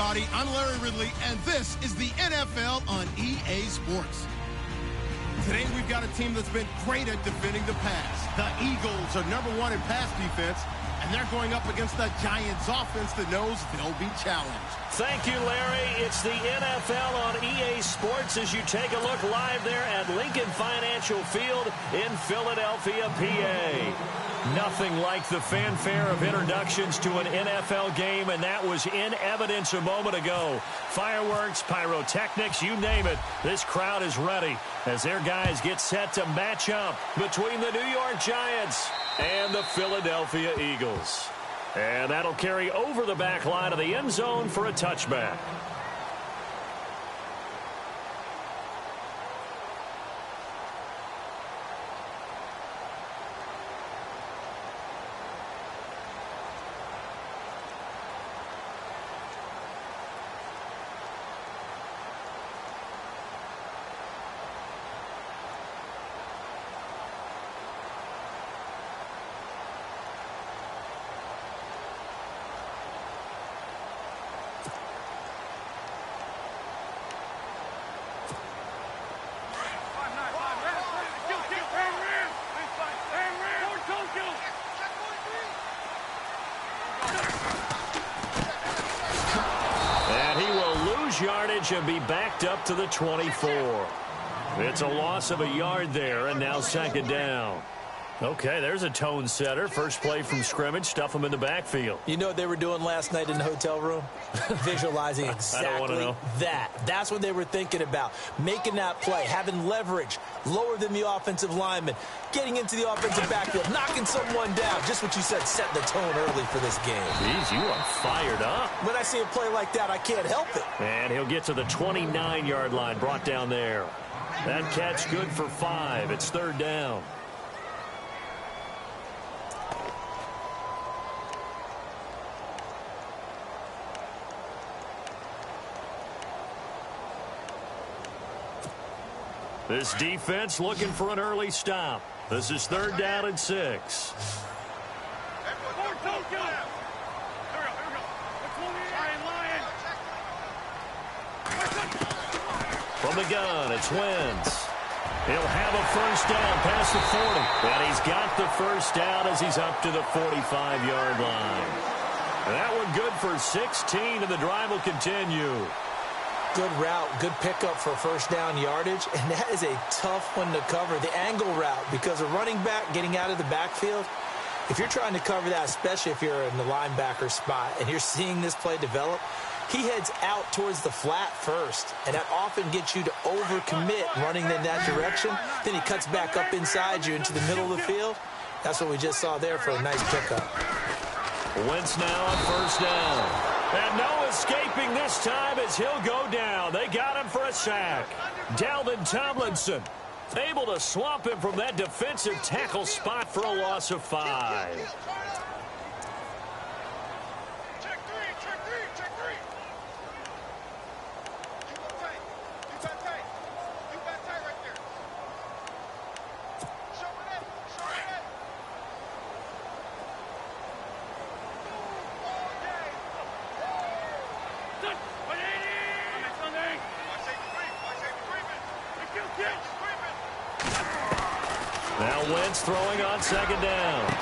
everybody. I'm Larry Ridley, and this is the NFL on EA Sports. Today, we've got a team that's been great at defending the pass. The Eagles are #1 in pass defense, and they're going up against the Giants offense that knows they'll be challenged. Thank you, Larry. It's the NFL on EA Sports as you take a look live there at Lincoln Financial Field in Philadelphia, PA. Nothing like the fanfare of introductions to an NFL game, and that was in evidence a moment ago. Fireworks, pyrotechnics, you name it. This crowd is ready as their guys get set to match up between the New York Giants and the Philadelphia Eagles. And that'll carry over the back line of the end zone for a touchback. Yardage and be backed up to the 24. It's a loss of a yard there, and now second down. Okay, there's a tone setter. First play from scrimmage, stuff them in the backfield. You know what they were doing last night in the hotel room? Visualizing exactly that. That's what they were thinking about. Making that play, having leverage, lower than the offensive lineman, getting into the offensive backfield, knocking someone down. Just what you said, set the tone early for this game. Jeez, you are fired up. When I see a play like that, I can't help it. And he'll get to the 29-yard line, brought down there. That catch good for 5. It's third down. This defense looking for an early stop. This is third down and 6. From the gun, it's Wentz. He'll have a first down past the 40. And he's got the first down as he's up to the 45-yard line. That one good for 16, and the drive will continue. Good route, good pickup for first down yardage, and that is a tough one to cover, the angle route, because a running back getting out of the backfield, if you're trying to cover that, especially if you're in the linebacker spot and you're seeing this play develop, he heads out towards the flat first, and that often gets you to overcommit running in that direction. Then he cuts back up inside you into the middle of the field. That's what we just saw there for a nice pickup. Wentz now on first down. And no escaping this time as he'll go down. They got him for a sack. Dalvin Tomlinson able to swamp him from that defensive tackle spot for a loss of 5. Now Wentz throwing on second down.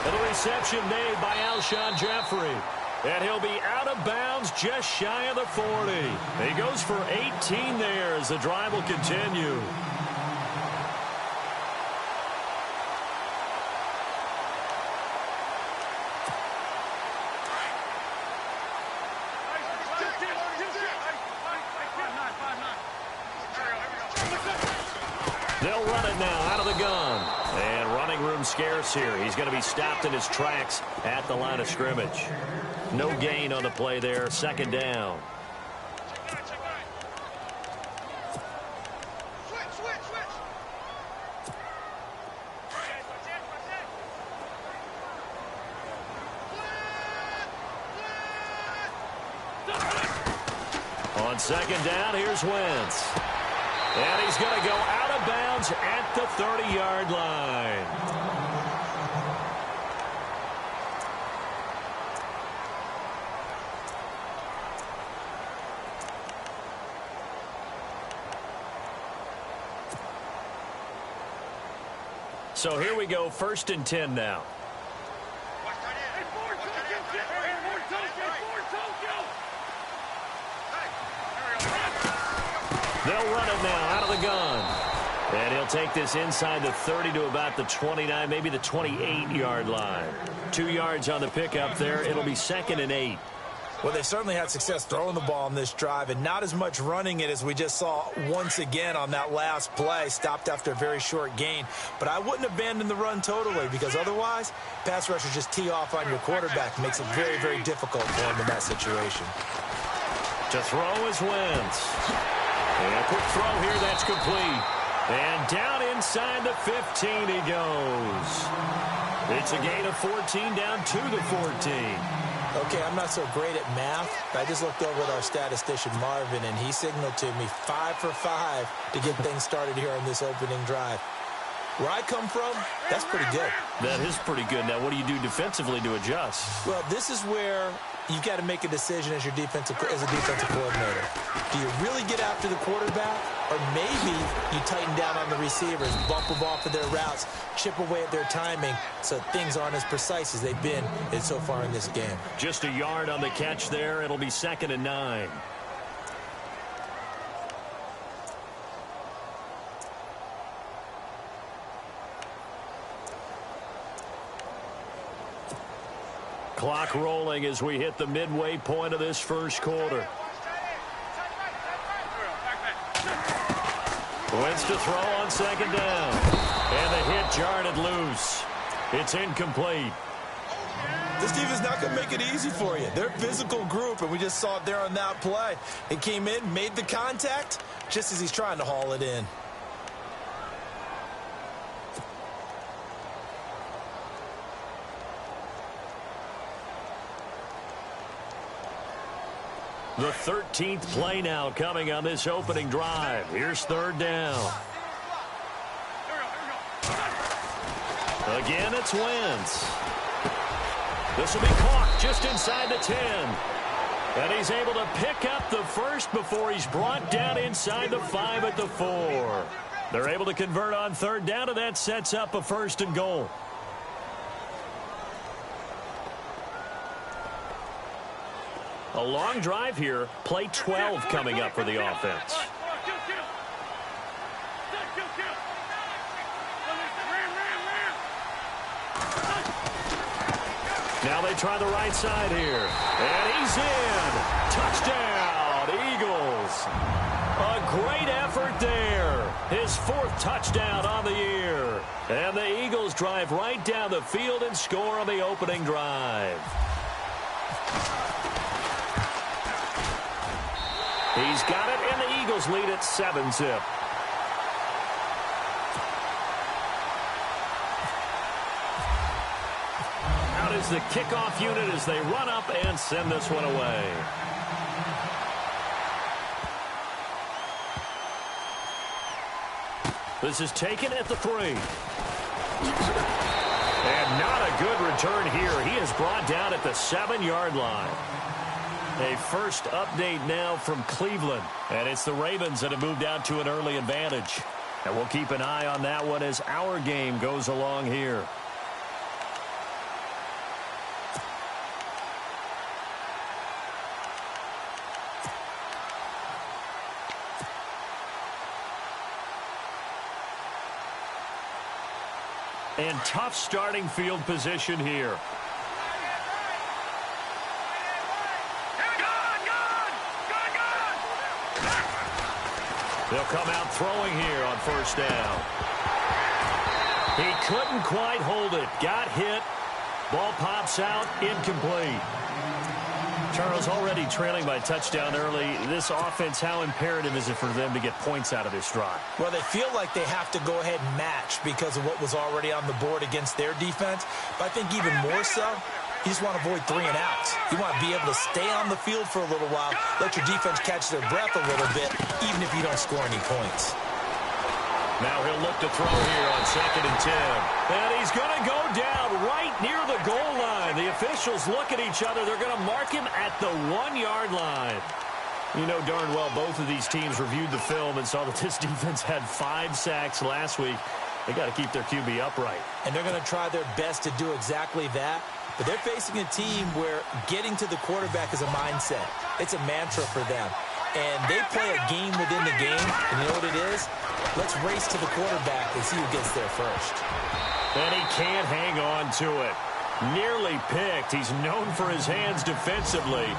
And the reception made by Alshon Jeffrey. And he'll be out of bounds just shy of the 40. He goes for 18 there as the drive will continue. They'll run it now out of the gun. And running room scarce here. He's going to be stopped in his tracks at the line of scrimmage. No gain on the play there. Second down. On second down, here's Wentz. And he's going to go out of bounds at the 30-yard line. So here we go, 1st and 10 now. They'll run it now out of the gun. And he'll take this inside the 30 to about the 29, maybe the 28-yard line. 2 yards on the pickup there. It'll be 2nd and 8. Well, they certainly had success throwing the ball on this drive and not as much running it as we just saw once again on that last play. Stopped after a very short gain. But I wouldn't abandon the run totally because otherwise, pass rushers just tee off on your quarterback. Makes it very, very difficult for him in that situation. To throw is Wentz. And a quick throw here, that's complete. And down inside the 15 he goes. It's a gain of 14 down to the 14. Okay, I'm not so great at math, but I just looked over at our statistician, Marvin, and he signaled to me 5 for 5 to get things started here on this opening drive. Where I come from, that's pretty good. That is pretty good. Now, what do you do defensively to adjust? Well, this is where you've got to make a decision as a defensive coordinator. Do you really get after the quarterback, or maybe you tighten down on the receivers, bump them off of their routes, chip away at their timing so things aren't as precise as they've been so far in this game? Just a yard on the catch there. It'll be 2nd and 9. Clock rolling as we hit the midway point of this first quarter. Wentz to throw on 2nd down. And the hit jarred it loose. It's incomplete. This defense is not going to make it easy for you. They're a physical group, and we just saw it there on that play. It came in, made the contact, just as he's trying to haul it in. The 13th play now coming on this opening drive. Here's 3rd down. Again, it's Wentz. This will be caught just inside the 10. And he's able to pick up the first before he's brought down inside the 5 at the 4. They're able to convert on 3rd down, and that sets up a 1st and goal. A long drive here. Play 12 coming up for the offense. Now they try the right side here. And he's in. Touchdown, Eagles. A great effort there. His 4th touchdown on the year. And the Eagles drive right down the field and score on the opening drive. He's got it, and the Eagles lead at 7-zip. Out is the kickoff unit as they run up and send this one away. This is taken at the 3. And not a good return here. He is brought down at the 7-yard line. A first update now from Cleveland. And it's the Ravens that have moved out to an early advantage. And we'll keep an eye on that one as our game goes along here. And tough starting field position here. They'll come out throwing here on 1st down. He couldn't quite hold it. Got hit. Ball pops out. Incomplete. Charles, already trailing by touchdown early. This offense, how imperative is it for them to get points out of this drive? Well, they feel like they have to go ahead and match because of what was already on the board against their defense. But I think even more so, you just want to avoid 3 and outs. You want to be able to stay on the field for a little while, let your defense catch their breath a little bit, even if you don't score any points. Now he'll look to throw here on 2nd and 10. And he's going to go down right near the goal line. The officials look at each other. They're going to mark him at the 1-yard line. You know darn well both of these teams reviewed the film and saw that this defense had 5 sacks last week. They got to keep their QB upright. And they're going to try their best to do exactly that. But they're facing a team where getting to the quarterback is a mindset. It's a mantra for them. And they play a game within the game. And you know what it is? Let's race to the quarterback and see who gets there first. And he can't hang on to it. Nearly picked. He's known for his hands defensively.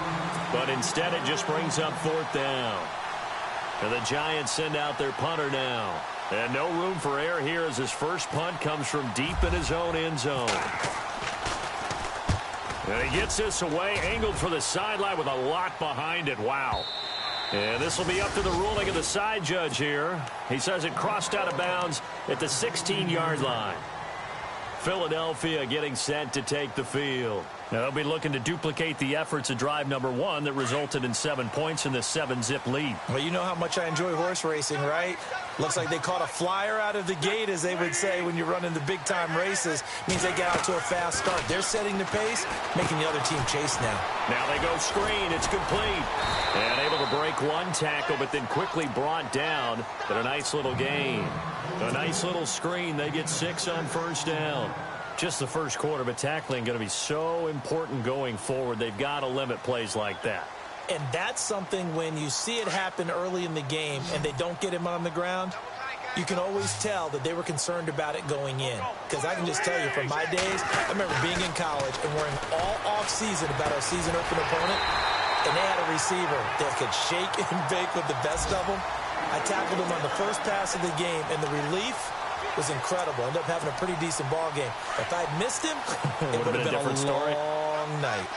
But instead it just brings up 4th down. And the Giants send out their punter now. And no room for error here as his first punt comes from deep in his own end zone. And he gets this away, angled for the sideline with a lot behind it. Wow. And this will be up to the ruling of the side judge here. He says it crossed out of bounds at the 16-yard line. Philadelphia getting set to take the field. Now they'll be looking to duplicate the efforts of drive number 1 that resulted in 7 points in the 7-zip lead. Well, you know how much I enjoy horse racing, right? Looks like they caught a flyer out of the gate, as they would say when you're running the big-time races. Means they get out to a fast start. They're setting the pace, making the other team chase now. Now they go screen. It's complete. And able to break one tackle, but then quickly brought down. But a nice little gain. A nice little screen. They get 6 on first down. Just the first quarter, but tackling going to be so important going forward. They've got to limit plays like that. And that's something when you see it happen early in the game and they don't get him on the ground, you can always tell that they were concerned about it going in. Because I can just tell you from my days, I remember being in college and worrying all off-season about our season opener opponent, and they had a receiver that could shake and bake with the best of them. I tackled him on the first pass of the game, and the relief was incredible. Ended up having a pretty decent ball game. If I'd missed him, it would have been a different story. Long night.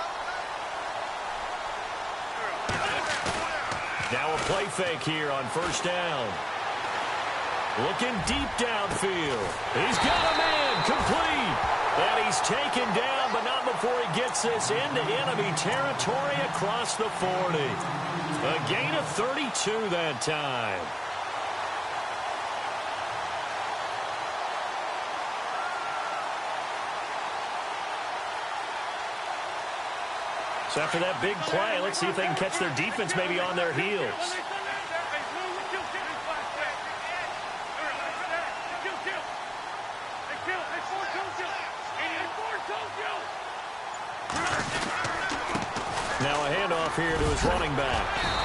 Now a play fake here on first down. Looking deep downfield. He's got a man complete. And he's taken down, but not before he gets this into enemy territory across the 40. A gain of 32 that time. So after that big play, let's see if they can catch their defense maybe on their heels. Now a handoff here to his running back.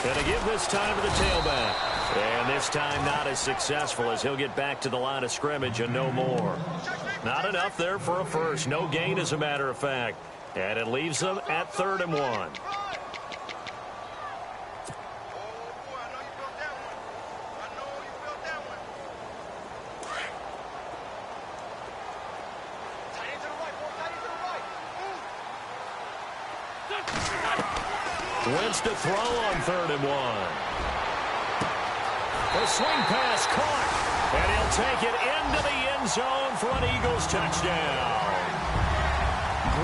And a give this time to the tailback. And this time not as successful as he'll get back to the line of scrimmage and no more. Not enough there for a first. No gain, as a matter of fact. And it leaves them at 3rd and 1. Wentz to throw on 3rd and 1. The swing pass caught. And he'll take it into the end zone for an Eagles touchdown.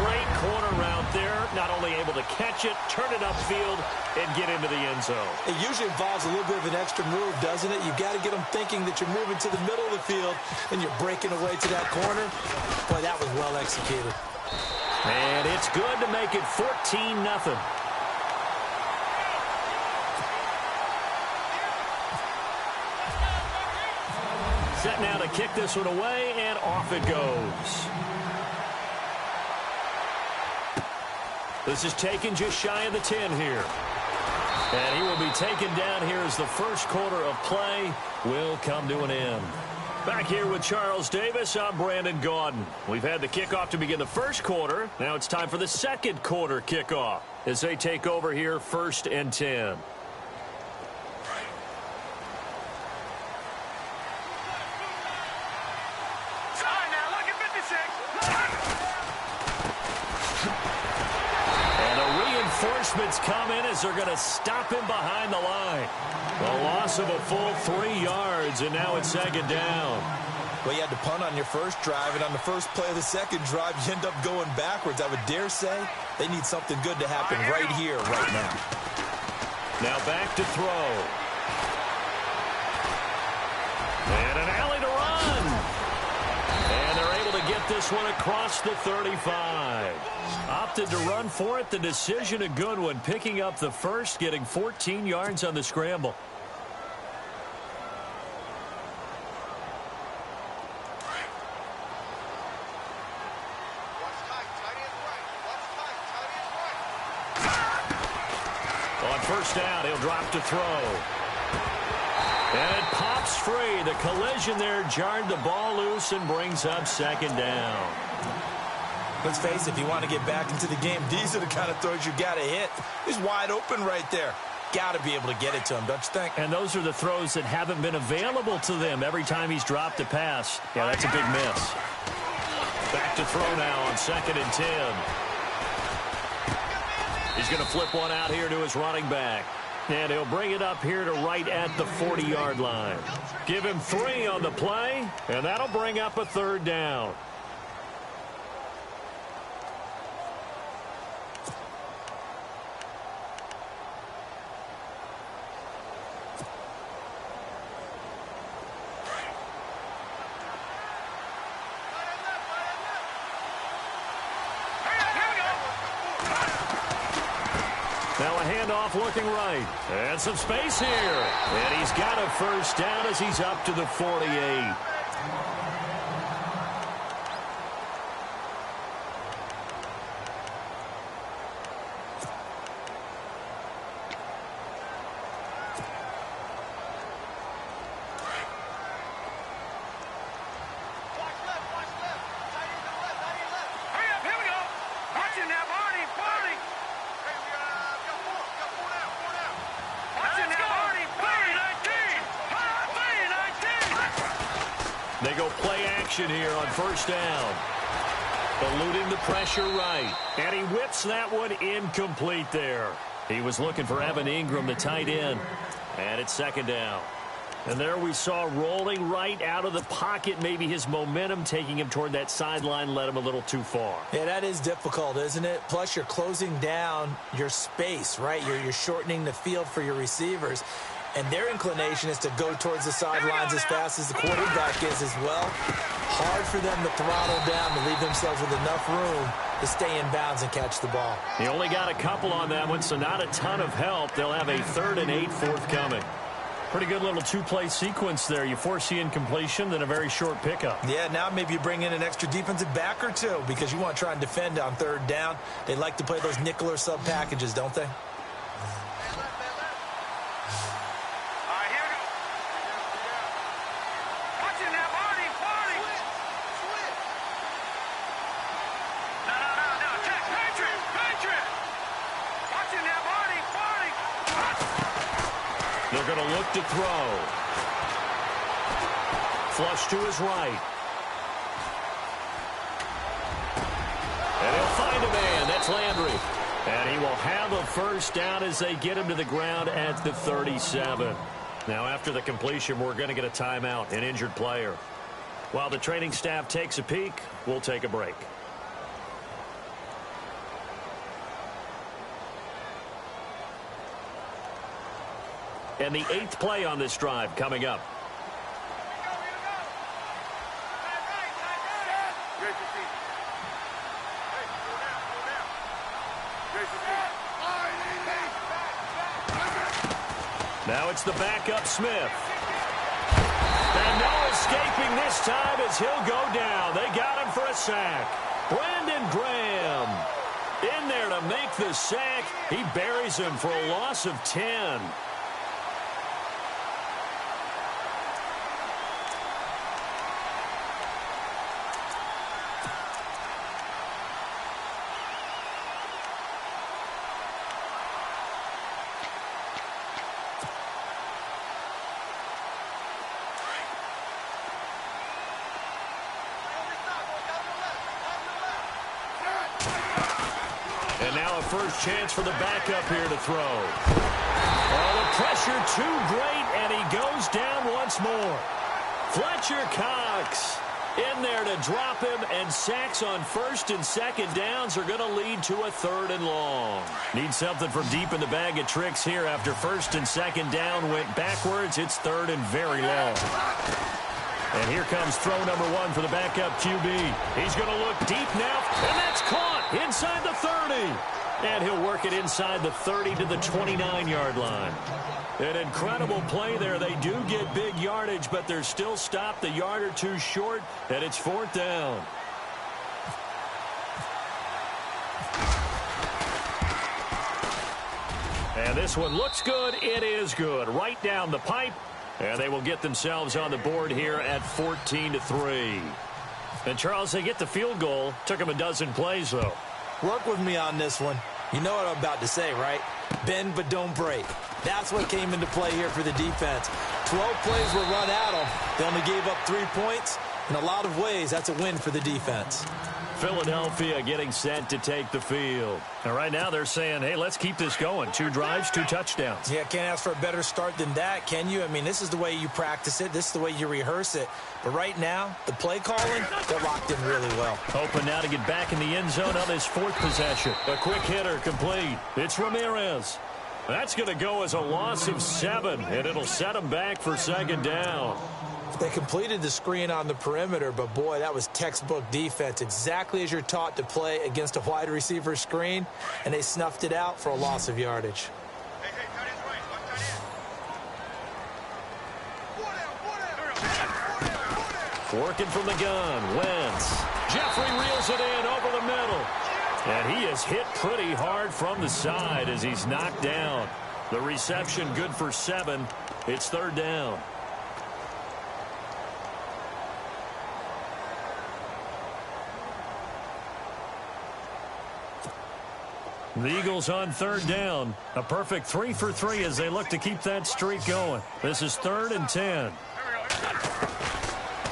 Great corner route there. Not only able to catch it, turn it upfield, and get into the end zone. It usually involves a little bit of an extra move, doesn't it? You've got to get them thinking that you're moving to the middle of the field and you're breaking away to that corner. Boy, that was well executed. And it's good to make it 14-0. Set now to kick this one away, and off it goes. This is taken just shy of the 10 here. And he will be taken down here as the first quarter of play will come to an end. Back here with Charles Davis, I'm Brandon Gaudin. We've had the kickoff to begin the first quarter. Now it's time for the second quarter kickoff as they take over here 1st and 10. Reinforcements come in as they're going to stop him behind the line. A loss of a full 3 yards, and now it's second down. Well, you had to punt on your first drive, and on the first play of the second drive, you end up going backwards. I would dare say they need something good to happen right here, right now. Now back to throw. And an alley to run. And they're able to get this one across the 35. Opted to run for it. The decision a good one. Picking up the first, getting 14 yards on the scramble. On first down, he'll drop to throw. And it pops free. The collision there jarred the ball loose and brings up second down. Let's face it, if you want to get back into the game, these are the kind of throws you got to hit. He's wide open right there. Got to be able to get it to him, don't you think? And those are the throws that haven't been available to them every time he's dropped a pass. Yeah, that's a big miss. Back to throw now on 2nd and 10. He's going to flip one out here to his running back. And he'll bring it up here to right at the 40-yard line. Give him 3 on the play, and that'll bring up a 3rd down. Now a handoff looking right. And some space here. And he's got a first down as he's up to the 48. They go play action here on first down. Eluding the pressure right. And he whips that one incomplete there. He was looking for Evan Ingram, the tight end. And it's second down. And there we saw rolling right out of the pocket. Maybe his momentum taking him toward that sideline led him a little too far. Yeah, that is difficult, isn't it? Plus, you're closing down your space, right? You're shortening the field for your receivers. And their inclination is to go towards the sidelines as fast as the quarterback is as well. Hard for them to throttle down to leave themselves with enough room to stay in bounds and catch the ball. He only got a couple on that one, so not a ton of help. They'll have a 3rd and 8 forthcoming. Pretty good little 2-play sequence there. You foresee incompletion, then a very short pickup. Yeah, now maybe you bring in an extra defensive back or two because you want to try and defend on 3rd down. They like to play those nickel or sub packages, don't they? They're going to look to throw. Flush to his right. And he'll find a man. That's Landry. And he will have a first down as they get him to the ground at the 37. Now, after the completion, we're going to get a timeout, an injured player. While the training staff takes a peek, we'll take a break. And the 8th play on this drive coming up. Now it's the backup Smith. And no escaping this time as he'll go down. They got him for a sack. Brandon Graham in there to make the sack. He buries him for a loss of 10. And now a first chance for the backup here to throw. Oh, the pressure too great, and he goes down once more. Fletcher Cox in there to drop him, and sacks on first and second downs are going to lead to a third and long. Need something from deep in the bag of tricks here. After first and second down went backwards, it's third and very long. And here comes throw number one for the backup QB. He's going to look deep now, and that's caught inside the 30. And he'll work it inside the 30 to the 29-yard line. An incredible play there. They do get big yardage, but they're still stopped a yard or two short, and it's fourth down. And this one looks good. It is good. Right down the pipe. And they will get themselves on the board here at 14-3. And, Charles, they get the field goal. Took them a dozen plays, though. Work with me on this one. You know what I'm about to say, right? Bend but don't break. That's what came into play here for the defense. 12 plays were run at them. They only gave up 3 points. In a lot of ways, that's a win for the defense. Philadelphia getting set to take the field. And right now they're saying, hey, let's keep this going. 2 drives, 2 touchdowns. Yeah, can't ask for a better start than that, can you? I mean, this is the way you practice it. This is the way you rehearse it. But right now, the play calling, they're locked in really well. Hoping now to get back in the end zone on this 4th possession. A quick hitter complete. It's Ramirez. That's going to go as a loss of 7, and it'll set them back for second down. They completed the screen on the perimeter, but, boy, that was textbook defense, exactly as you're taught to play against a wide receiver screen, and they snuffed it out for a loss of yardage. Working from the gun, Wentz. Jeffrey reels it in over the middle. And he is hit pretty hard from the side as he's knocked down. The reception good for 7. It's third down. The Eagles on third down. A perfect 3 for 3 as they look to keep that streak going. This is 3rd and 10.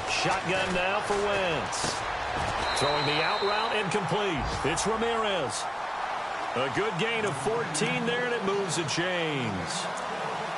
Shotgun now for Wentz. Throwing the out route and complete. It's Ramirez. A good gain of 14 there, and it moves the chains.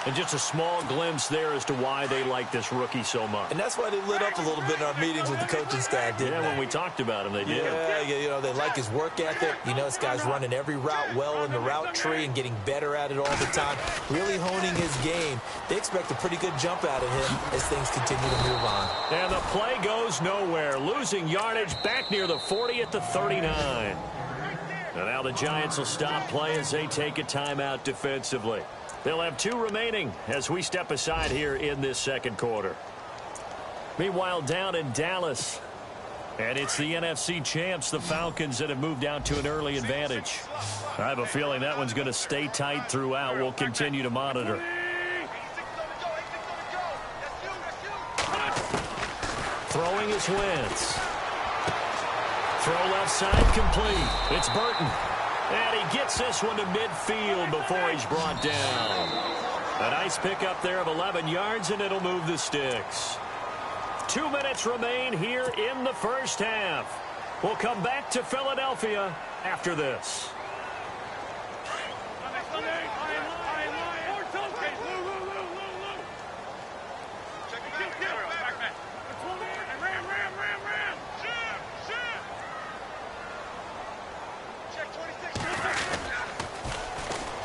And just a small glimpse there as to why they like this rookie so much. And that's why they lit up a little bit in our meetings with the coaching staff, didn't they? When we talked about him, they did. Yeah, you know, they like his work ethic. You know, this guy's running every route well in the route tree and getting better at it all the time, really honing his game. They expect a pretty good jump out of him as things continue to move on. And the play goes nowhere, losing yardage back near the 40 at the 39. And now the Giants will stop play as they take a timeout defensively. They'll have 2 remaining as we step aside here in this second quarter. Meanwhile, down in Dallas, and it's the NFC champs, the Falcons, that have moved out to an early advantage. I have a feeling that one's going to stay tight throughout. We'll continue to monitor. Throwing is Wentz. Throw left side complete. It's Burton. And he gets this one to midfield before he's brought down. A nice pickup there of 11 yards, and it'll move the sticks. 2 minutes remain here in the first half. We'll come back to Philadelphia after this.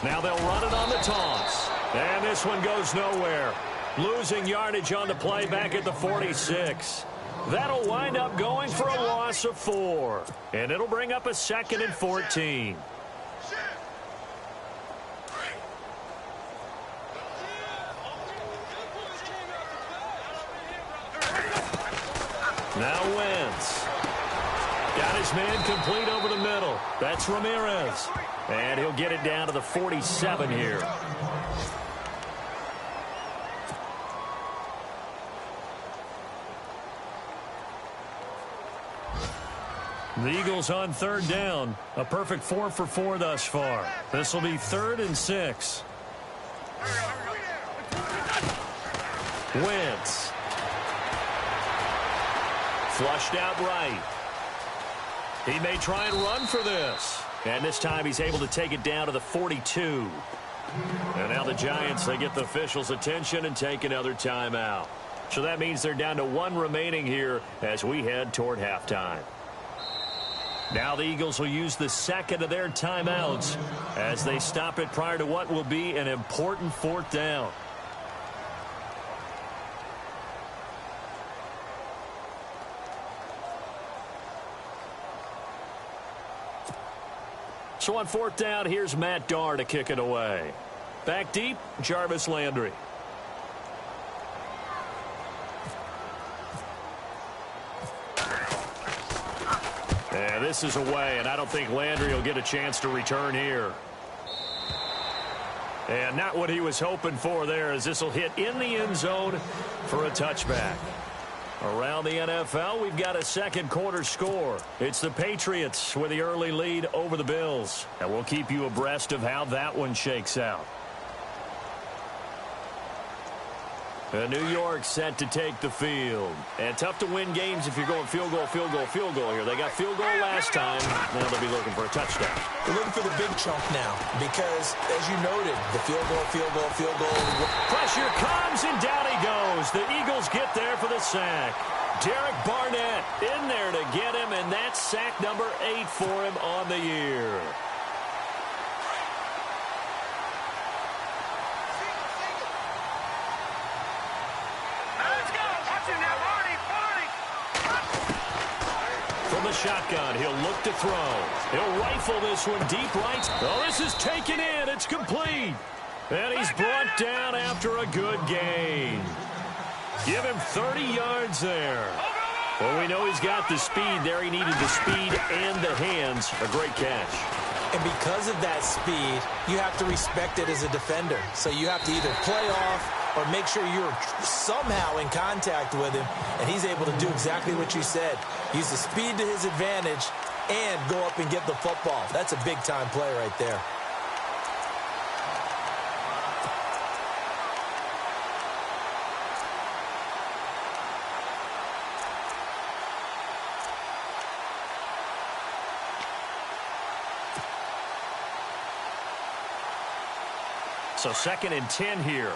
Now they'll run it on the toss. And this one goes nowhere. Losing yardage on the play back at the 46. That'll wind up going for a loss of 4. And it'll bring up a 2nd and 14. Now Wentz. Got his man complete over the middle. That's Ramirez. And he'll get it down to the 47 here. The Eagles on third down. A perfect 4 for 4 thus far. This will be 3rd and 6. Wentz. Flushed out right. He may try and run for this. And this time he's able to take it down to the 42. And now the Giants, they get the officials' attention and take another timeout. So that means they're down to 1 remaining here as we head toward halftime. Now the Eagles will use the second of their timeouts as they stop it prior to what will be an important 4th down. So on 4th down, here's Matt Darr to kick it away. Back deep, Jarvis Landry. And this is away, and I don't think Landry will get a chance to return here. And not what he was hoping for there, as this will hit in the end zone for a touchback. Around the NFL, we've got a second quarter score. It's the Patriots with the early lead over the Bills. And we'll keep you abreast of how that one shakes out. New York set to take the field. And tough to win games if you're going field goal, field goal, field goal here. They got field goal last time. Now they'll be looking for a touchdown. They're looking for the big chunk now because, as you noted, the field goal, field goal, field goal. Pressure comes, and down he goes. The Eagles get there for the sack. Derek Barnett in there to get him, and that's sack number 8 for him on the year. From the shotgun, he'll look to throw. He'll rifle this one deep right. Oh, this is taken in. It's complete. And he's brought down after a good gain. Give him 30 yards there. Well, we know he's got the speed there. He needed the speed and the hands. A great catch. And because of that speed, you have to respect it as a defender. So you have to either play off or make sure you're somehow in contact with him, and he's able to do exactly what you said. Use the speed to his advantage and go up and get the football. That's a big-time play right there. So 2nd and 10 here.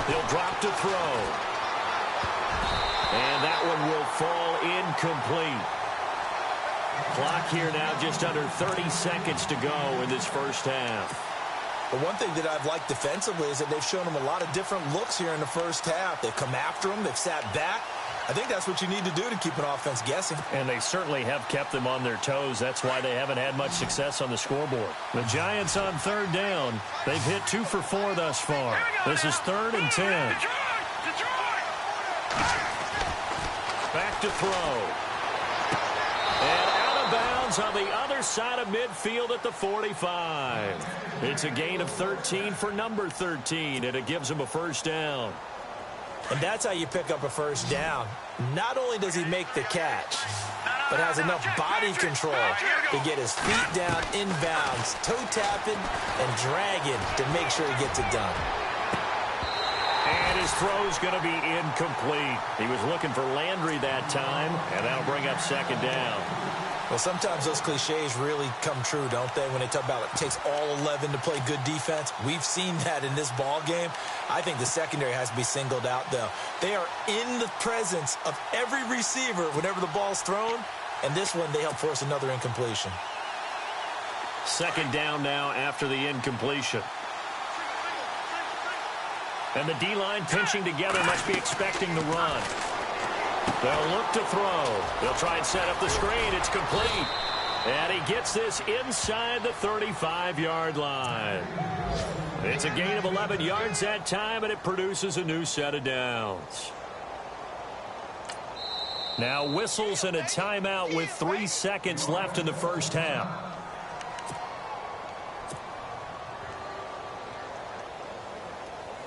He'll drop to throw. And that one will fall incomplete. Clock here now just under 30 seconds to go in this first half. But one thing that I've liked defensively is that they've shown him a lot of different looks here in the first half. They've come after him. They've sat back. I think that's what you need to do to keep an offense guessing. And they certainly have kept them on their toes. That's why they haven't had much success on the scoreboard. The Giants on 3rd down. They've hit 2 for 4 thus far. This is 3rd and 10. Back to throw. And out of bounds on the other side of midfield at the 45. It's a gain of 13 for number 13, and it gives him a first down. And that's how you pick up a first down. Not only does he make the catch, but has enough body control to get his feet down inbounds, toe tapping and dragging to make sure he gets it done. And his throw's going to be incomplete. He was looking for Landry that time, and that'll bring up 2nd down. Well, sometimes those cliches really come true, don't they? When they talk about it takes all 11 to play good defense. We've seen that in this ball game. I think the secondary has to be singled out, though. They are in the presence of every receiver whenever the ball's thrown, and this one they help force another incompletion. 2nd down now after the incompletion. And the D-line pinching together must be expecting the run. They'll look to throw. They'll try and set up the screen. It's complete. And he gets this inside the 35-yard line. It's a gain of 11 yards that time, and it produces a new set of downs. Now whistles and a timeout with 3 seconds left in the first half.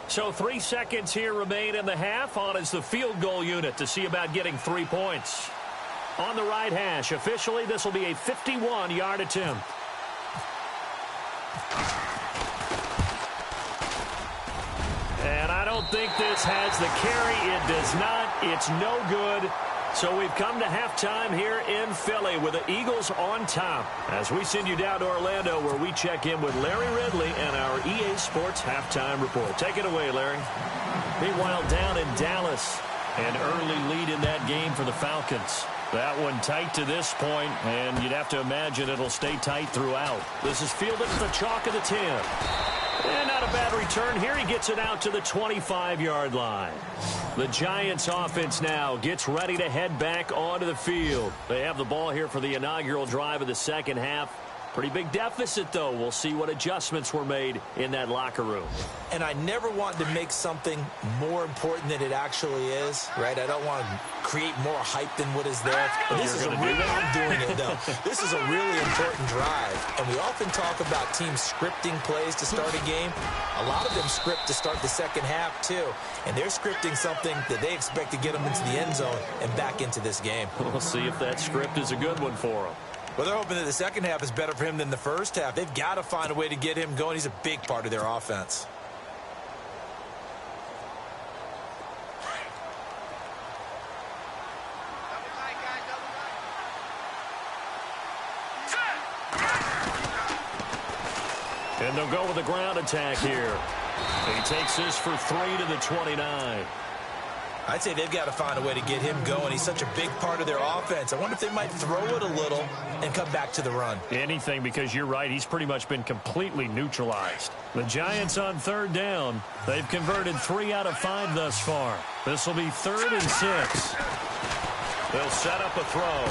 So 3 seconds here remain in the half. On is the field goal unit to see about getting 3 points. On the right hash, officially, this will be a 51-yard attempt. And I don't think this has the carry. It does not. It's no good. So we've come to halftime here in Philly with the Eagles on top. As we send you down to Orlando, where we check in with Larry Ridley and our EA Sports Halftime Report. Take it away, Larry. Meanwhile, down in Dallas, an early lead in that game for the Falcons. That one tight to this point, and you'd have to imagine it'll stay tight throughout. This is fielded at the chalk of the 10. And not a bad return here. He gets it out to the 25-yard line. The Giants offense now gets ready to head back onto the field. They have the ball here for the inaugural drive of the second half. Pretty big deficit, though. We'll see what adjustments were made in that locker room. And I never want to make something more important than it actually is, right? I don't want to create more hype than what is there. But this is a really, I'm doing it, though. This is a really important drive. And we often talk about teams scripting plays to start a game. A lot of them script to start the second half, too. And they're scripting something that they expect to get them into the end zone and back into this game. We'll see if that script is a good one for them. Well, they're hoping that the second half is better for him than the first half. They've got to find a way to get him going. He's a big part of their offense. And they'll go with the ground attack here. He takes this for 3 to the 29. I'd say they've got to find a way to get him going. He's such a big part of their offense. I wonder if they might throw it a little and come back to the run. Anything, because you're right. He's pretty much been completely neutralized. The Giants on third down. They've converted 3 out of 5 thus far. This will be 3rd and 6. They'll set up a throw.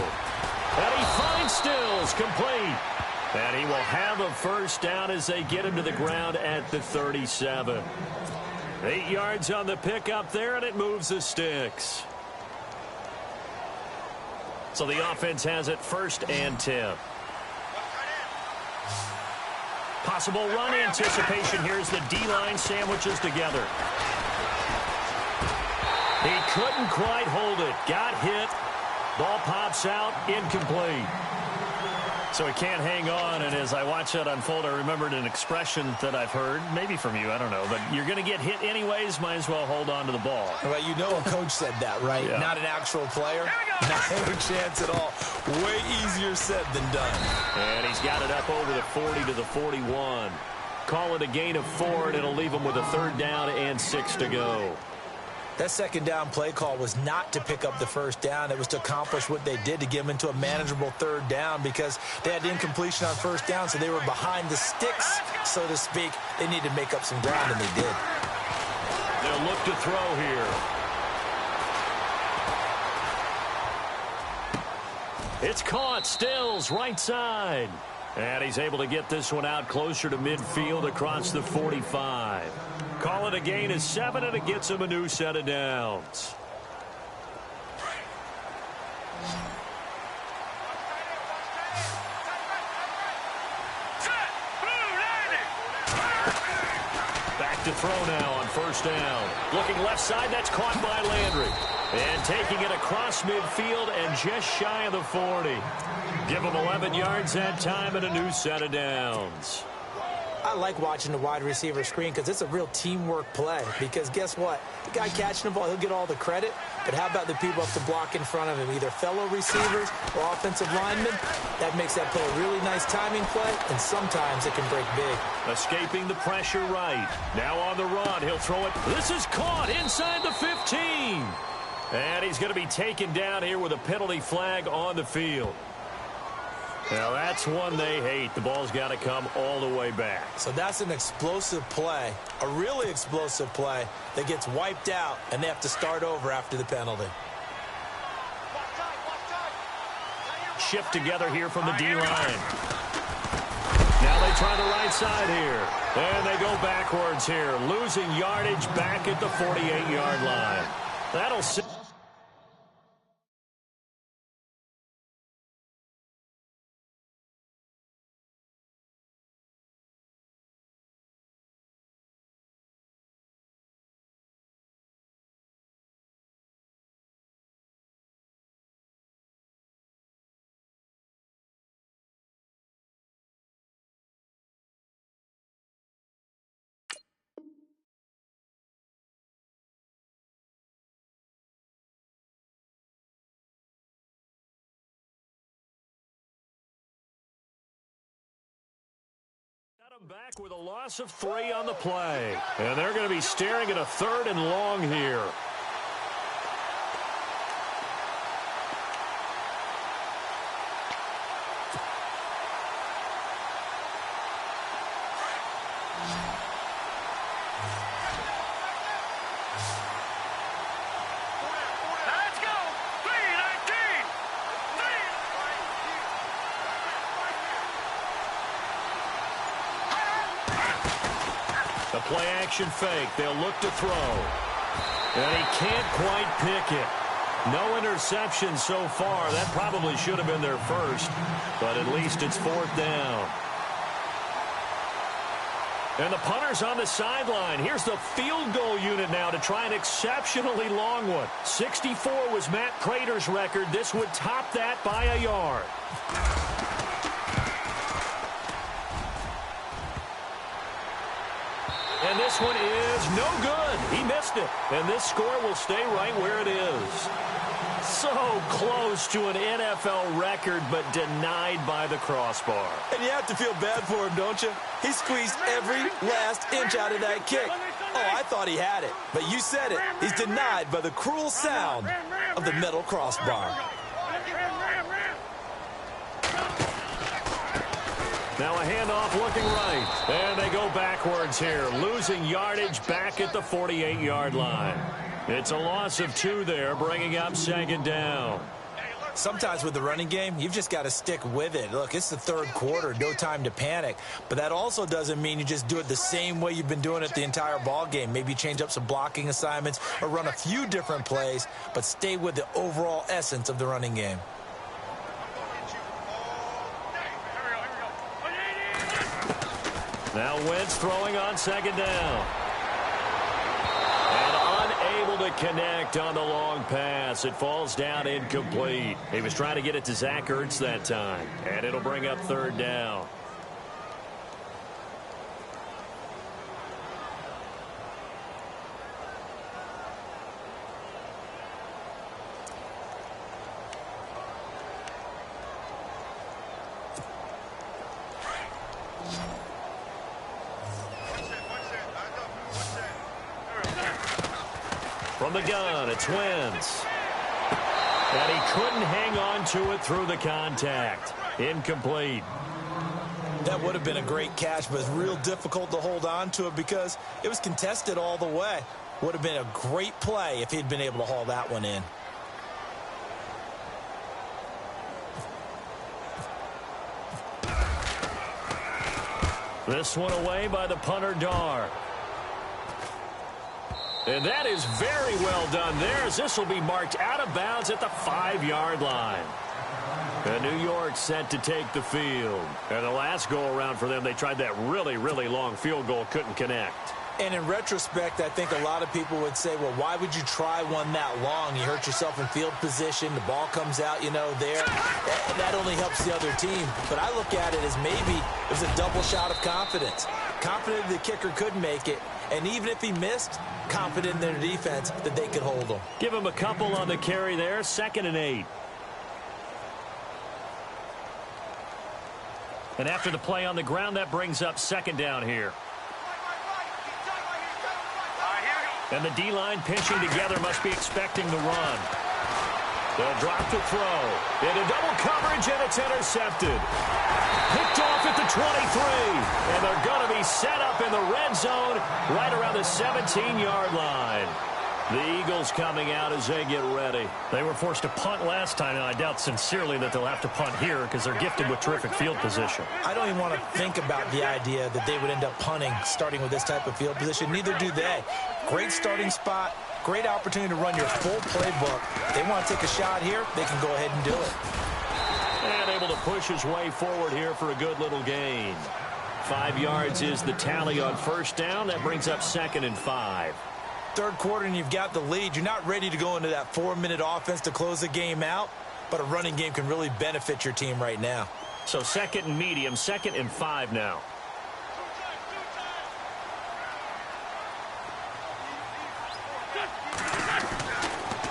And he finds Stills complete. And he will have a first down as they get him to the ground at the 37. 8 yards on the pickup there, and it moves the sticks. So the offense has it 1st and 10. Possible run anticipation. Here's the D-line sandwiches together. He couldn't quite hold it. Got hit. Ball pops out. Incomplete. So he can't hang on, and as I watch that unfold, I remembered an expression that I've heard, maybe from you, I don't know, but you're going to get hit anyways, might as well hold on to the ball. Well, you know a coach said that, right? Yeah. Not an actual player. Not a chance at all. Way easier said than done. And he's got it up over the 40 to the 41. Call it a gain of 4, and it'll leave him with a 3rd down and 6 to go. That second down play call was not to pick up the first down. It was to accomplish what they did to get them into a manageable 3rd down because they had incompletion on first down, so they were behind the sticks, so to speak. They needed to make up some ground, and they did. They'll look to throw here. It's caught. Stills, right side. And he's able to get this one out closer to midfield across the 45. Call it a gain of 7, and it gets him a new set of downs. Back to throw now on 1st down. Looking left side, that's caught by Landry. And taking it across midfield and just shy of the 40. Give him 11 yards that time and a new set of downs. I like watching the wide receiver screen because it's a real teamwork play. Because guess what? The guy catching the ball, he'll get all the credit. But how about the people up to block in front of him, either fellow receivers or offensive linemen? That makes that play a really nice timing play, and sometimes it can break big. Escaping the pressure right. Now on the run, he'll throw it. This is caught inside the 15. And he's going to be taken down here with a penalty flag on the field. Now, that's one they hate. The ball's got to come all the way back. So that's an explosive play, a really explosive play that gets wiped out, and they have to start over after the penalty. Shift together here from the D-line. Now they try the right side here. And they go backwards here, losing yardage back at the 48-yard line. That'll sit. Back with a loss of 3 on the play. And they're going to be staring at a 3rd and long here. The play-action fake. They'll look to throw. And he can't quite pick it. No interception so far. That probably should have been their first. But at least it's 4th down. And the punter's on the sideline. Here's the field goal unit now to try an exceptionally long one. 64 was Matt Prater's record. This would top that by a yard. And this one is no good. He missed it. And this score will stay right where it is. So close to an NFL record, but denied by the crossbar. And you have to feel bad for him, don't you? He squeezed every last inch out of that kick. Oh, I thought he had it. But you said it. He's denied by the cruel sound of the metal crossbar. Now a handoff looking right. And they go backwards here, losing yardage back at the 48-yard line. It's a loss of 2 there, bringing up 2nd down. Sometimes with the running game, you've just got to stick with it. Look, it's the 3rd quarter, no time to panic. But that also doesn't mean you just do it the same way you've been doing it the entire ball game. Maybe change up some blocking assignments or run a few different plays, but stay with the overall essence of the running game. Now Wentz throwing on 2nd down. And unable to connect on the long pass. It falls down incomplete. He was trying to get it to Zach Ertz that time. And it'll bring up 3rd down. From the gun, it's Wentz. And he couldn't hang on to it through the contact. Incomplete. That would have been a great catch, but it's real difficult to hold on to it because it was contested all the way. Would have been a great play if he'd been able to haul that one in. This one away by the punter, Dar. And that is very well done there, as this will be marked out of bounds at the 5-yard line. And New York set to take the field. And the last go-around for them, they tried that really, really long field goal, couldn't connect. And in retrospect, I think a lot of people would say, well, why would you try one that long? You hurt yourself in field position. The ball comes out, you know, there. That only helps the other team. But I look at it as maybe it was a double shot of confidence. Confident the kicker could make it. And even if he missed, confident in their defense that they could hold him. Give him a couple on the carry there. 2nd and 8. And after the play on the ground, that brings up 2nd down here. And the D-line pinching together must be expecting the run. They'll drop to throw. Into double coverage, and it's intercepted. Picked off at the 23. And they're going to be set up in the red zone right around the 17-yard line. The Eagles coming out as they get ready. They were forced to punt last time, and I doubt sincerely that they'll have to punt here because they're gifted with terrific field position. I don't even want to think about the idea that they would end up punting starting with this type of field position. Neither do they. Great starting spot, great opportunity to run your full playbook. If they want to take a shot here, they can go ahead and do it. And able to push his way forward here for a good little gain. 5 yards is the tally on 1st down. That brings up 2nd and 5. 3rd quarter and you've got the lead. You're not ready to go into that 4-minute offense to close the game out, but a running game can really benefit your team right now. So 2nd and medium, 2nd and 5 now.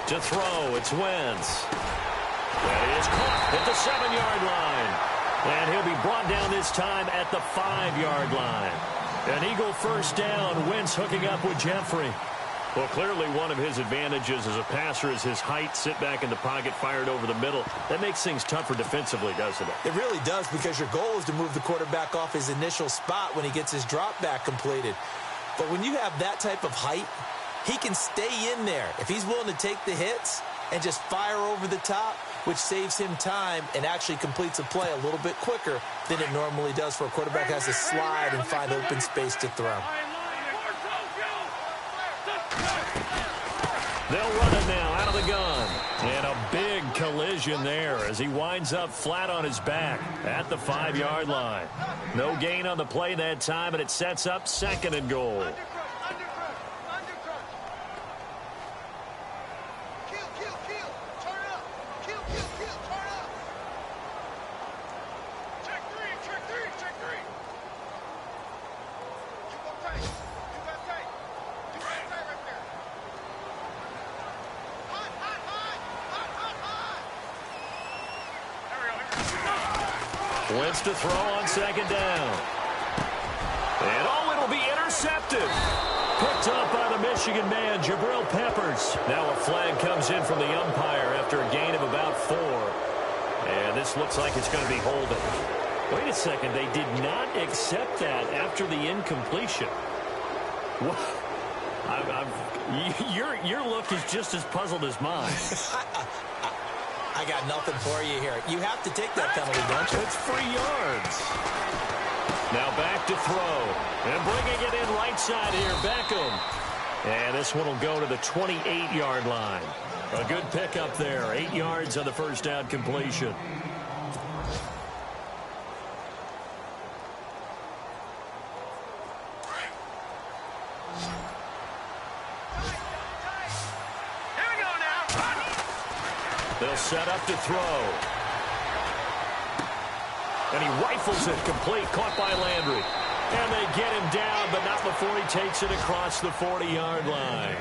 To throw, it's Wentz. And he is caught at the 7-yard line. And he'll be brought down this time at the 5-yard line. An Eagle first down. Wentz hooking up with Jeffrey. Well, clearly one of his advantages as a passer is his height, sit back in the pocket, fired over the middle. That makes things tougher defensively, doesn't it? It really does, because your goal is to move the quarterback off his initial spot when he gets his drop back completed. But when you have that type of height, he can stay in there if he's willing to take the hits and just fire over the top, which saves him time and actually completes a play a little bit quicker than it normally does for a quarterback who has to slide and find open space to throw. They'll run it now out of the gun. And a big collision there as he winds up flat on his back at the 5-yard line. No gain on the play that time, and it sets up 2nd and goal. Wentz to throw on 2nd down. And it'll be intercepted. Picked up by the Michigan man, Jabril Peppers. Now a flag comes in from the umpire after a gain of about 4. And this looks like it's going to be holding. Wait a second, they did not accept that after the incompletion. What? Your look is just as puzzled as mine. I got nothing for you here. You have to take that penalty, don't you? It's 3 yards. Now back to throw. And bringing it in right side here, Beckham. And this one will go to the 28-yard line. A good pickup there. 8 yards on the first down completion. They'll set up to throw. And he rifles it complete, caught by Landry. And they get him down, but not before he takes it across the 40-yard line.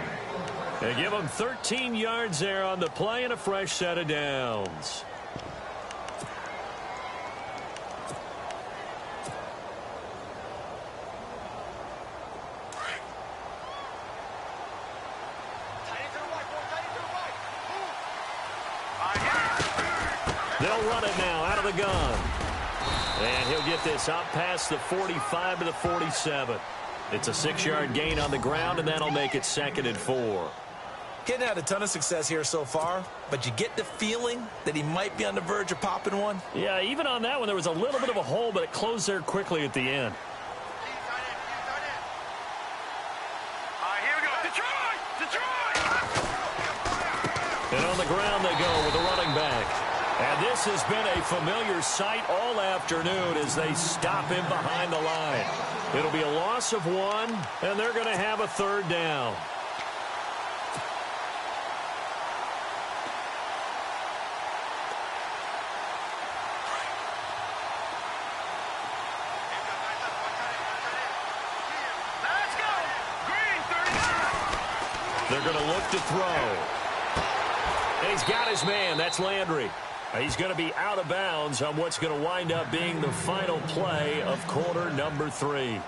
They give him 13 yards there on the play and a fresh set of downs. They'll run it now out of the gun. And he'll get this out past the 45 to the 47. It's a 6-yard gain on the ground, and that'll make it 2nd and 4. Getting had a ton of success here so far, but you get the feeling that he might be on the verge of popping one. Yeah, even on that one, there was a little bit of a hole, but it closed there quickly at the end. Here we go. Detroit! And on the ground they go with the running back. And this has been a familiar sight all afternoon as they stop him behind the line. It'll be a loss of 1, and they're going to have a 3rd down. Let's go! Green, 39! They're going to look to throw. And he's got his man. That's Landry. He's going to be out of bounds on what's going to wind up being the final play of quarter number 3.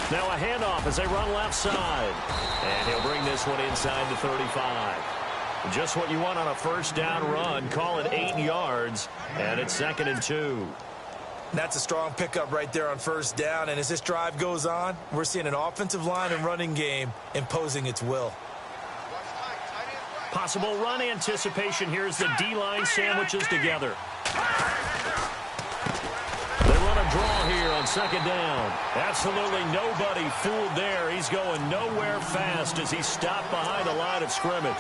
Now a handoff as they run left side. And he'll bring this one inside the 35. Just what you want on a first down run. Call it 8 yards. And it's 2nd and 2. That's a strong pickup right there on first down. And as this drive goes on, we're seeing an offensive line and running game imposing its will. Possible run anticipation. Here's the D-line sandwiches together. They run a draw here on 2nd down. Absolutely nobody fooled there. He's going nowhere fast as he's stopped behind the line of scrimmage.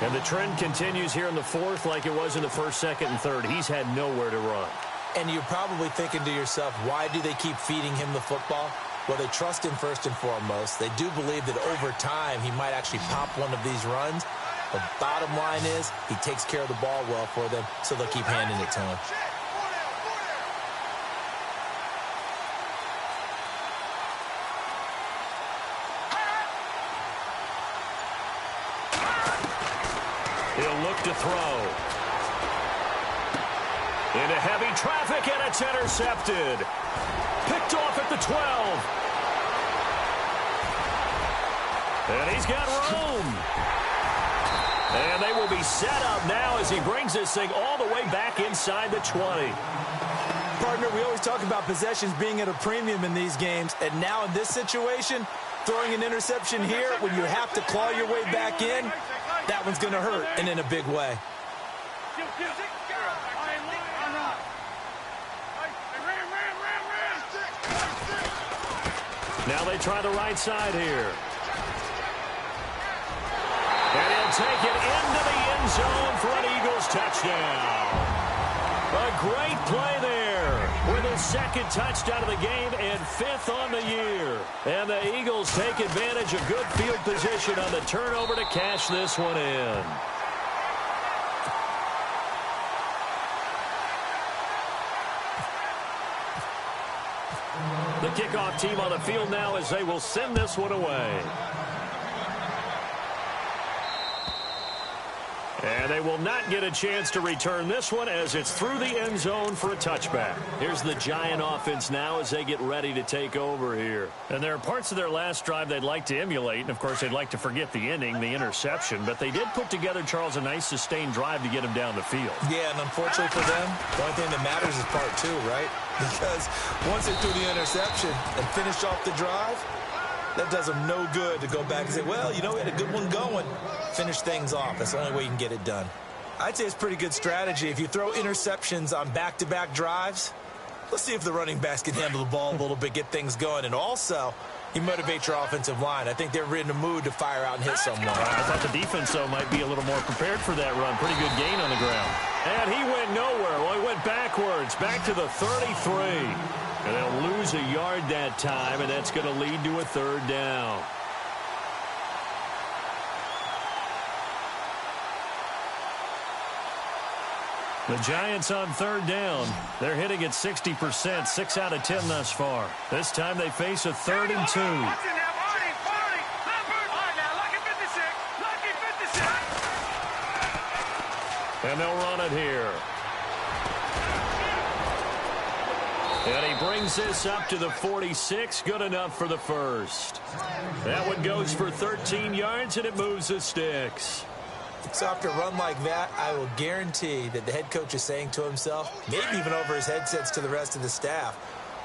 And the trend continues here in the 4th like it was in the 1st, 2nd, and 3rd. He's had nowhere to run. And you're probably thinking to yourself, why do they keep feeding him the football? Well, they trust him first and foremost. They do believe that over time he might actually pop one of these runs. But bottom line is he takes care of the ball well for them, so they'll keep handing it to him. He'll look to throw. Into heavy traffic, and it's intercepted. Picked off at the 12. And he's got room. And they will be set up now as he brings this thing all the way back inside the 20. Partner, we always talk about possessions being at a premium in these games. And now in this situation, throwing an interception here when you have to claw your way back in, that one's going to hurt, and in a big way. Now they try the right side here. And he'll take it into the end zone for an Eagles touchdown. A great play there with his second touchdown of the game and 5th on the year. And the Eagles take advantage of good field position on the turnover to cash this one in. The kickoff team on the field now as they will send this one away. And they will not get a chance to return this one as it's through the end zone for a touchback. Here's the Giant offense now as they get ready to take over here. And there are parts of their last drive they'd like to emulate. And, of course, they'd like to forget the ending, the interception. But they did put together, Charles, a nice sustained drive to get him down the field. Yeah, and unfortunately for them, the only thing that matters is part 2, right? Because once they threw the interception and finished off the drive, that does them no good to go back and say, well, you know, we had a good one going. Finish things off. That's the only way you can get it done. I'd say it's pretty good strategy. If you throw interceptions on back-to-back drives, let's see if the running backs can handle the ball a little bit, get things going. And also, you motivate your offensive line. I think they're in the mood to fire out and hit someone. I thought the defense, though, might be a little more prepared for that run. Pretty good gain on the ground. And he went nowhere. Well, he went backwards, back to the 33. And they'll lose a yard that time, and that's going to lead to a 3rd down. The Giants on 3rd down. They're hitting at 60%, 6 out of 10 thus far. This time they face a 3rd and 2. And they'll run it here. And he brings this up to the 46. Good enough for the first. That one goes for 13 yards, and it moves the sticks. So after a run like that, I will guarantee that the head coach is saying to himself, maybe even over his headsets to the rest of the staff,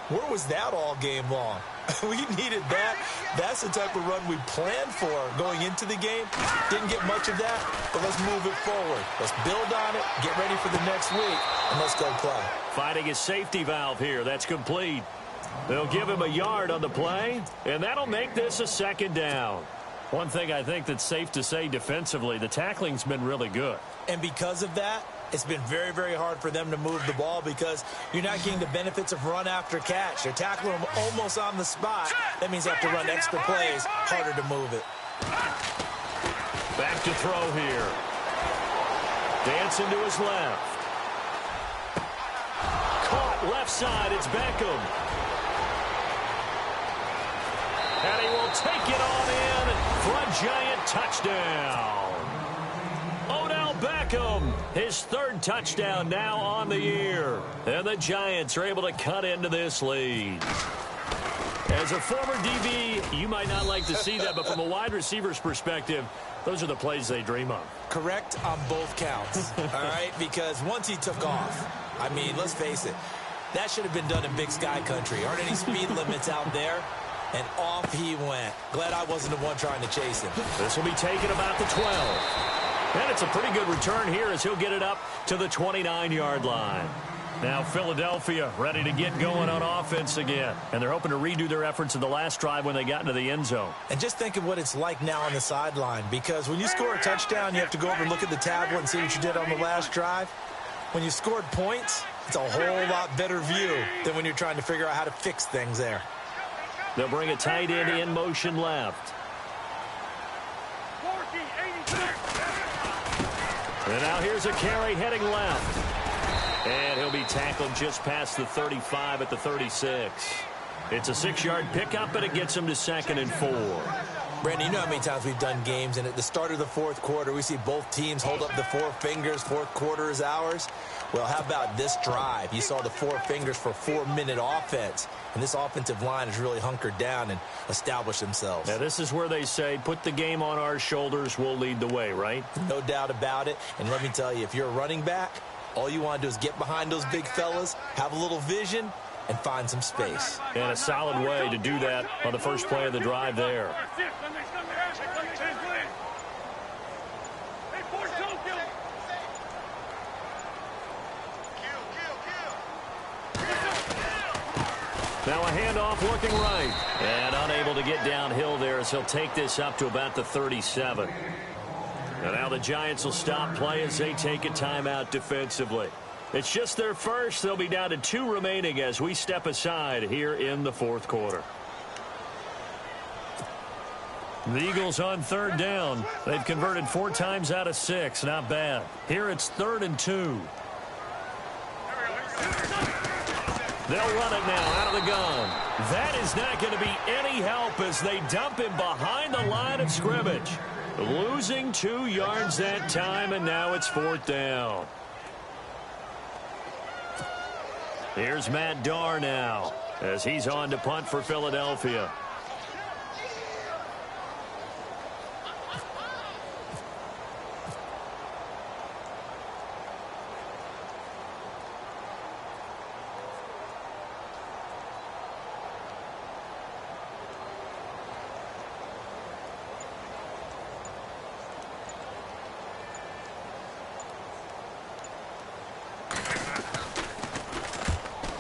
where was that all game long? We needed that. That's the type of run we planned for going into the game. Didn't get much of that, but let's move it forward. Let's build on it, get ready for the next week, and let's go play. Finding a safety valve here. That's complete. They'll give him a yard on the play, and that'll make this a 2nd down. One thing I think that's safe to say defensively, the tackling's been really good. And because of that, it's been very, very hard for them to move the ball because you're not getting the benefits of run after catch. They're tackling them almost on the spot. That means they have to run extra plays, harder to move it. Back to throw here. Dancing to his left. Caught left side. It's Beckham. And he will take it on in for a Giant touchdown. Odell Beckham, his 3rd touchdown now on the year. And the Giants are able to cut into this lead. As a former DB, you might not like to see that, but from a wide receiver's perspective, those are the plays they dream of. Correct on both counts, all right? Because once he took off, I mean, let's face it, that should have been done in Big Sky Country. Aren't any speed limits out there? And off he went. Glad I wasn't the one trying to chase him. This will be taken about the 12. And it's a pretty good return here as he'll get it up to the 29-yard line. Now Philadelphia ready to get going on offense again. And they're hoping to redo their efforts in the last drive when they got into the end zone. And just think of what it's like now on the sideline. Because when you score a touchdown, you have to go over and look at the tablet and see what you did on the last drive. When you scored points, It's a whole lot better view than when you're trying to figure out how to fix things there. They'll bring a tight end in motion left. And now here's a carry heading left. And he'll be tackled just past the 35 at the 36. It's a 6-yard pickup, and it gets him to 2nd and 4. Brandon, you know how many times we've done games, and at the start of the fourth quarter, we see both teams hold up the 4 fingers, fourth quarter is ours. Well, how about this drive? You saw the 4 fingers for 4-minute offense, and this offensive line has really hunkered down and established themselves. Now, this is where they say, put the game on our shoulders, we'll lead the way, right? No doubt about it, and let me tell you, if you're a running back, all you want to do is get behind those big fellas, have a little vision, and find some space. And a solid way to do that on the first play of the drive there. Now a handoff looking right. And unable to get downhill there as he'll take this up to about the 37. And now the Giants will stop play as they take a timeout defensively. It's just their first. They'll be down to 2 remaining as we step aside here in the fourth quarter. The Eagles on 3rd down. They've converted 4 times out of 6. Not bad. Here it's 3rd and 2. They'll run it now out of the gun. That is not going to be any help as they dump him behind the line of scrimmage. Losing 2 yards that time, and now it's 4th down. Here's Matt Darr now as he's on to punt for Philadelphia.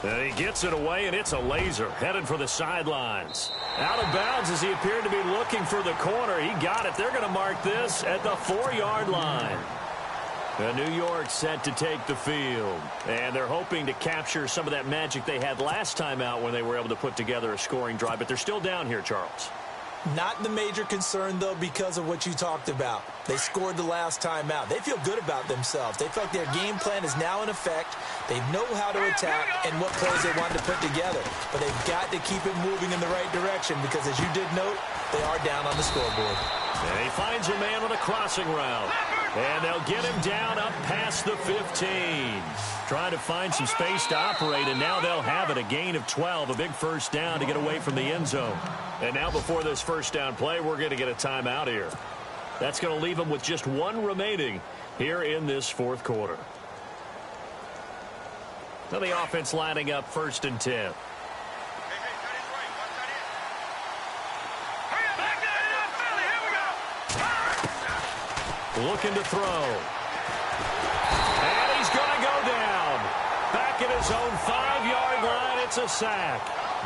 And he gets it away, and it's a laser headed for the sidelines. Out of bounds as he appeared to be looking for the corner. He got it. They're going to mark this at the 4-yard line. And New York set to take the field. And they're hoping to capture some of that magic they had last time out when they were able to put together a scoring drive. But they're still down here, Charles. Not the major concern, though, because of what you talked about. They scored the last time out. They feel good about themselves. They feel like their game plan is now in effect. They know how to attack and what plays they want to put together. But they've got to keep it moving in the right direction because, as you did note, they are down on the scoreboard. And he finds a man with a crossing route. And they'll get him down up past the 15. Trying to find some space to operate, and now they'll have it. A gain of 12, a big first down to get away from the end zone. And now before this first down play, we're going to get a timeout here. That's going to leave them with just 1 remaining here in this fourth quarter. Now the offense lining up 1st and 10. Looking to throw. And he's going to go down. Back at his own 5-yard line, it's a sack.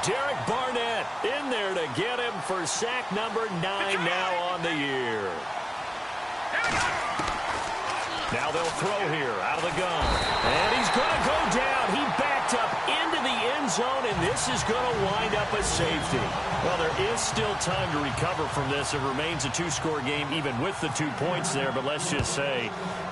Derek Barnett in there to get him for sack number 9 now on the year. Now they'll throw here out of the gun. And he's going to go down. He backed up into the end zone, and this is going to wind up a safety. Well, there is still time to recover from this. It remains a 2-score game even with the 2 points there, but let's just say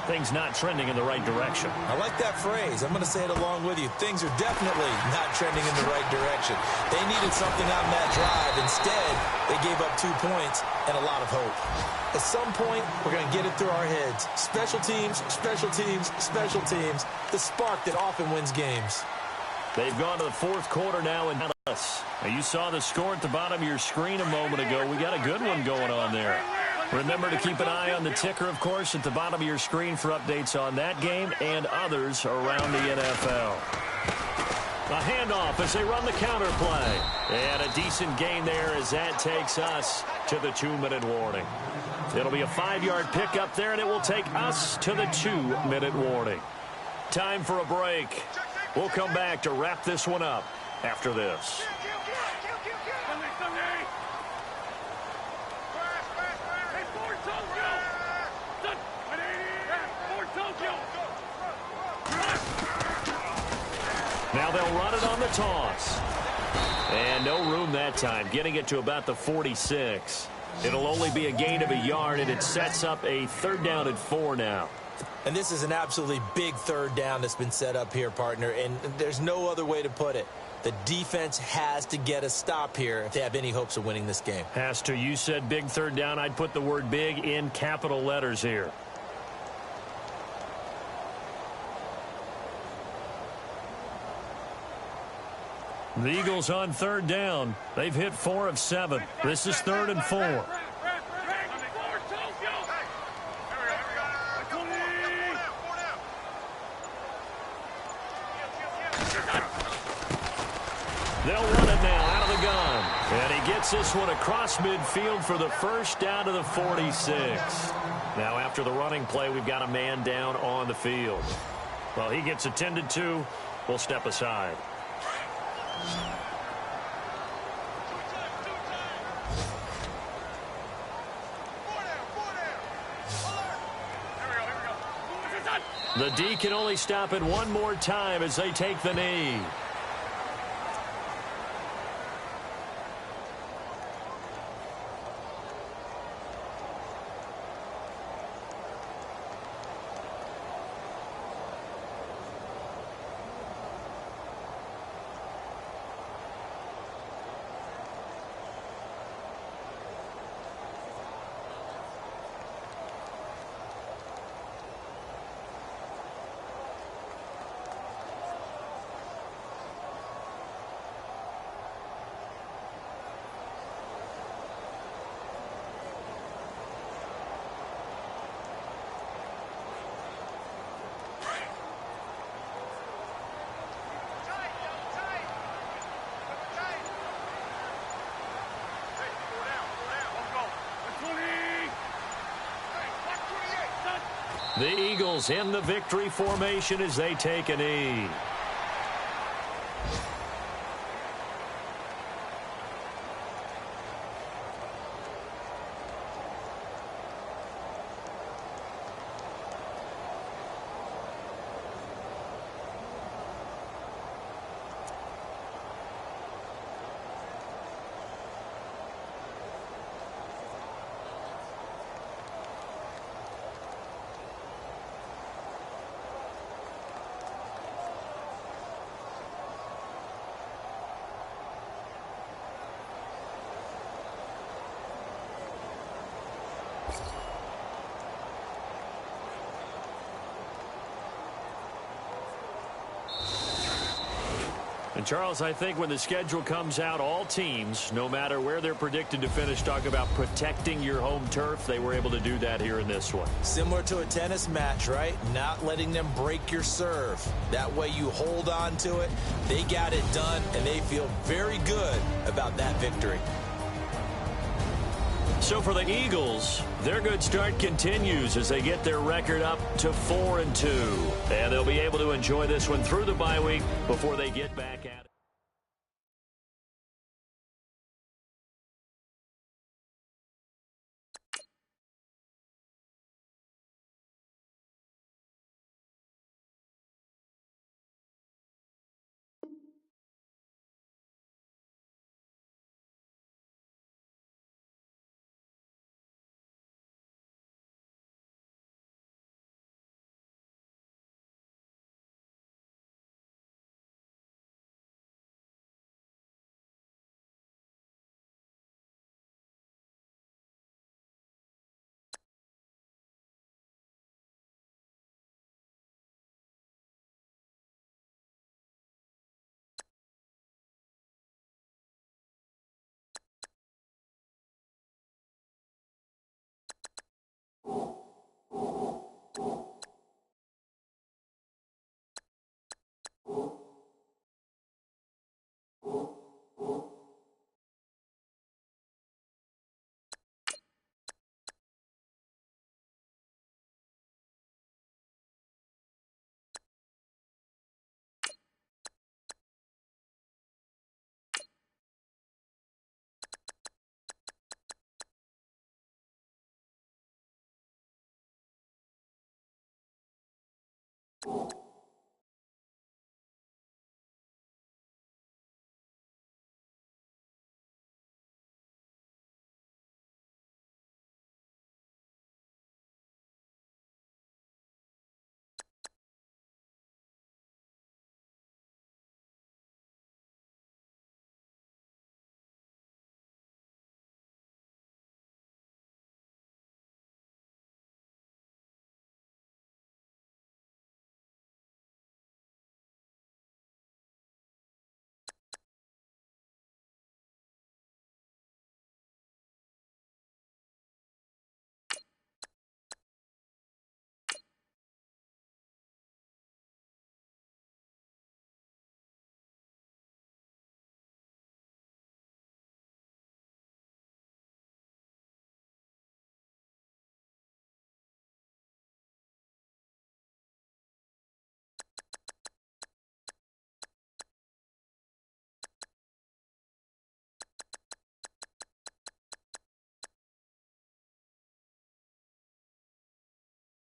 things not trending in the right direction. I like that phrase. I'm going to say it along with you. Things are definitely not trending in the right direction. They needed something on that drive. Instead, they gave up 2 points and a lot of hope. At some point, we're going to get it through our heads. Special teams, special teams, special teams. The spark that often wins games. They've gone to the fourth quarter now in Dallas. You saw the score at the bottom of your screen a moment ago. We got a good one going on there. Remember to keep an eye on the ticker, of course, at the bottom of your screen for updates on that game and others around the NFL. A handoff as they run the counter play. And a decent gain there as that takes us to the 2-minute warning. It'll be a 5-yard pickup there, and it will take us to the 2-minute warning. Time for a break. We'll come back to wrap this one up after this. Now they'll run it on the toss. And no room that time, getting it to about the 46. It'll only be a gain of a yard, and it sets up a 3rd down and 4 now. And this is an absolutely big 3rd down that's been set up here, partner, and there's no other way to put it. The defense has to get a stop here if they have any hopes of winning this game. Has to. You said big 3rd down. I'd put the word big in capital letters here. The Eagles on 3rd down. They've hit 4 of 7. This is 3rd and 4. They'll run it now out of the gun. And he gets this one across midfield for the 1st down to the 46. Now after the running play, we've got a man down on the field. Well, he gets attended to. We'll step aside. The D can only stop it one more time as they take the knee. The Eagles in the victory formation as they take a knee. And Charles, I think when the schedule comes out, all teams, no matter where they're predicted to finish, talk about protecting your home turf. They were able to do that here in this one. Similar to a tennis match, right? Not letting them break your serve. That way you hold on to it. They got it done, and they feel very good about that victory. So for the Eagles, their good start continues as they get their record up to 4-2. And they'll be able to enjoy this one through the bye week before they get back at it.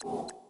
You